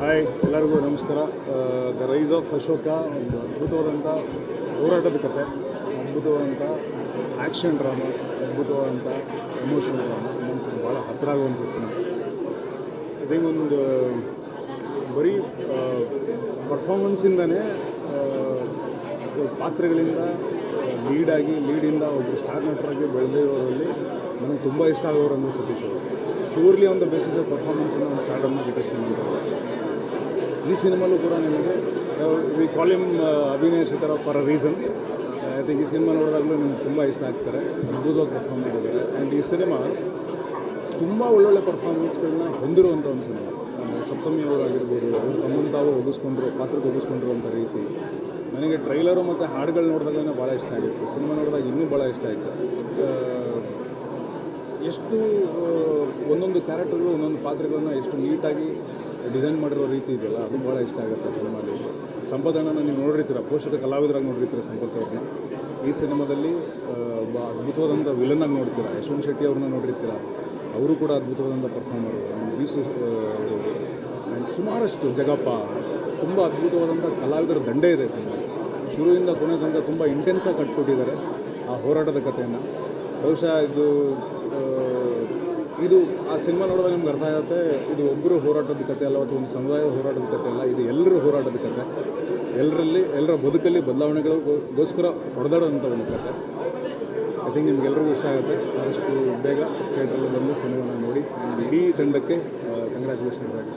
Hi, ಎಲ್ಲರಿಗೂ ನಮಸ್ಕಾರ. The rise of Ashoka ಒಂದು ಅದ್ಭುತವಾದಂಥ ಹೋರಾಟದ ಕತೆ, ಅದ್ಭುತವಾದಂಥ ಆ್ಯಕ್ಷನ್ ಡ್ರಾಮಾ, ಅದ್ಭುತವಾದಂಥ ಎಮೋಷನಲ್ ಡ್ರಾಮಾ, ಮನಸ್ಸಿಗೆ ಭಾಳ ಹತ್ತಿರ ಆಗುವಂಥ ಸಿನಿಮಾ. ಐ ಥಿಂಕ್ ಒಂದು ಬರೀ ಪರ್ಫಾರ್ಮೆನ್ಸಿಂದನೇ ಪಾತ್ರಗಳಿಂದ ಲೀಡಿಂದ ಒಬ್ಬರು ಸ್ಟಾರ್ ನಟರಾಗಿ ಬೆಳೆದಿರೋರಲ್ಲಿ ನನಗೆ ತುಂಬ ಇಷ್ಟ ಆಗೋರು ಅಂದರೆ ಸತೀಶ್ ಅವರು. Purely on the basis of ಪರ್ಫಾರ್ಮೆನ್ಸನ್ನು ಒಂದು ಸ್ಟಾರ್ಡನ್ನು ಗಿಟ್ಟಿಸ್ಕೊಂಡಿದ್ದಾರೆ. ಈ ಸಿನಿಮಾಲೂ ಕೂಡ ನಿಮಗೆ ವಿ ಕಾಲ್ ಹಿಮ್ ಅಭಿನಯ ಕ್ಷೇತ್ರ for a reason. I think ಈ ಸಿನಿಮಾ ನೋಡಿದಾಗಲೂ ನಿಮ್ಗೆ ತುಂಬ ಇಷ್ಟ ಆಗ್ತಾರೆ. ಅದ್ಭುತವಾಗಿ ಪರ್ಫಾರ್ಮ್ ಮಾಡಿದ್ದಾರೆ. ಆ್ಯಂಡ್ ಈ ಸಿನಿಮಾ ತುಂಬ ಒಳ್ಳೊಳ್ಳೆ ಪರ್ಫಾರ್ಮೆನ್ಸ್ಗಳನ್ನ ಹೊಂದಿರುವಂಥ ಒಂದು ಸಿನಿಮಾ. ಸಪ್ತಮಿ ಅವರಾಗಿರ್ಬೋದು, ಅವರು ತಮ್ಮನ್ನು ತಾವು ಪಾತ್ರಕ್ಕೆ ಒಗ್ಗಿಸ್ಕೊಂಡಿರುವಂಥ ರೀತಿ ನನಗೆ ಟ್ರೈಲರು ಮತ್ತು ಹಾಡುಗಳು ನೋಡಿದಾಗಲೇ ಭಾಳ ಇಷ್ಟ ಆಗಿತ್ತು. ಸಿನಿಮಾ ನೋಡಿದಾಗ ಇನ್ನೂ ಭಾಳ ಇಷ್ಟ ಆಯಿತು. ಎಷ್ಟು ಒಂದೊಂದು ಕ್ಯಾರೆಕ್ಟರ್ಗಳು ಒಂದೊಂದು ಪಾತ್ರಗಳನ್ನ ಎಷ್ಟು ನೀಟಾಗಿ ಡಿಸೈನ್ ಮಾಡಿರೋ ರೀತಿ ಇದೆಯಲ್ಲ, ಅದು ಭಾಳ ಇಷ್ಟ ಆಗುತ್ತೆ ಸಿನಿಮಾಲಿ. ಸಂಪದಣ್ಣನ ನೀವು ನೋಡಿರ್ತೀರ, ಪೋಷಕ ಕಲಾವಿದರಾಗಿ ನೋಡಿರ್ತೀರ ಸಂಪತ್ ಅವ್ರನ್ನ. ಈ ಸಿನಿಮಾದಲ್ಲಿ ಒಬ್ಬ ಅದ್ಭುತವಾದಂಥ ವಿಲನ್ನಾಗಿ ನೋಡ್ತೀರ. ಯಶವಂತ್ ಶೆಟ್ಟಿ ಅವ್ರನ್ನ ನೋಡಿರ್ತೀರ, ಅವರು ಕೂಡ ಅದ್ಭುತವಾದಂಥ ಪರ್ಫಾರ್ಮರು. ಸುಮಾರಷ್ಟು ಜಗಪ್ಪ, ತುಂಬ ಅದ್ಭುತವಾದಂಥ ಕಲಾವಿದರ ದಂಡೆ ಇದೆ ಸಿನಿಮಾ. ಶುರುವಿಂದ ಕೊನೆ ತನಕ ತುಂಬ ಇಂಟೆನ್ಸಾಗಿ ಕಟ್ಕೊಟ್ಟಿದ್ದಾರೆ ಆ ಹೋರಾಟದ ಕಥೆಯನ್ನು. ಬಹುಶಃ ಇದು ಆ ಸಿನಿಮಾ ನೋಡಿದಾಗ ನಿಮ್ಗೆ ಅರ್ಥ ಆಗುತ್ತೆ, ಇದು ಒಬ್ಬರು ಹೋರಾಟದ ಕಥೆ ಅಲ್ಲ, ಅಥವಾ ಒಂದು ಸಮುದಾಯದ ಹೋರಾಟದ ಕಥೆ ಅಲ್ಲ, ಇದು ಎಲ್ಲರ ಹೋರಾಟದ ಕಥೆ. ಎಲ್ಲರ ಬದುಕಲ್ಲಿ ಬದಲಾವಣೆಗಳಿಗೋಸ್ಕರ ಹೊಡೆದಾಡೋಂಥ ಒಂದು ಕಥೆ. ಐ ಥಿಂಕ್ ನಿಮ್ಗೆಲ್ರಿಗೂ ಇಷ್ಟ ಆಗುತ್ತೆ. ಆದಷ್ಟು ಬೇಗ ಥಿಯೇಟ್ರಲ್ಲಿ ಬಂದು ಸಿನಿಮಾನ ನೋಡಿ ಇಡೀ ತಂಡಕ್ಕೆ ಕಂಗ್ರ್ಯಾಚುಲೇಷನ್ ಹೇಳಕ್ಕೆ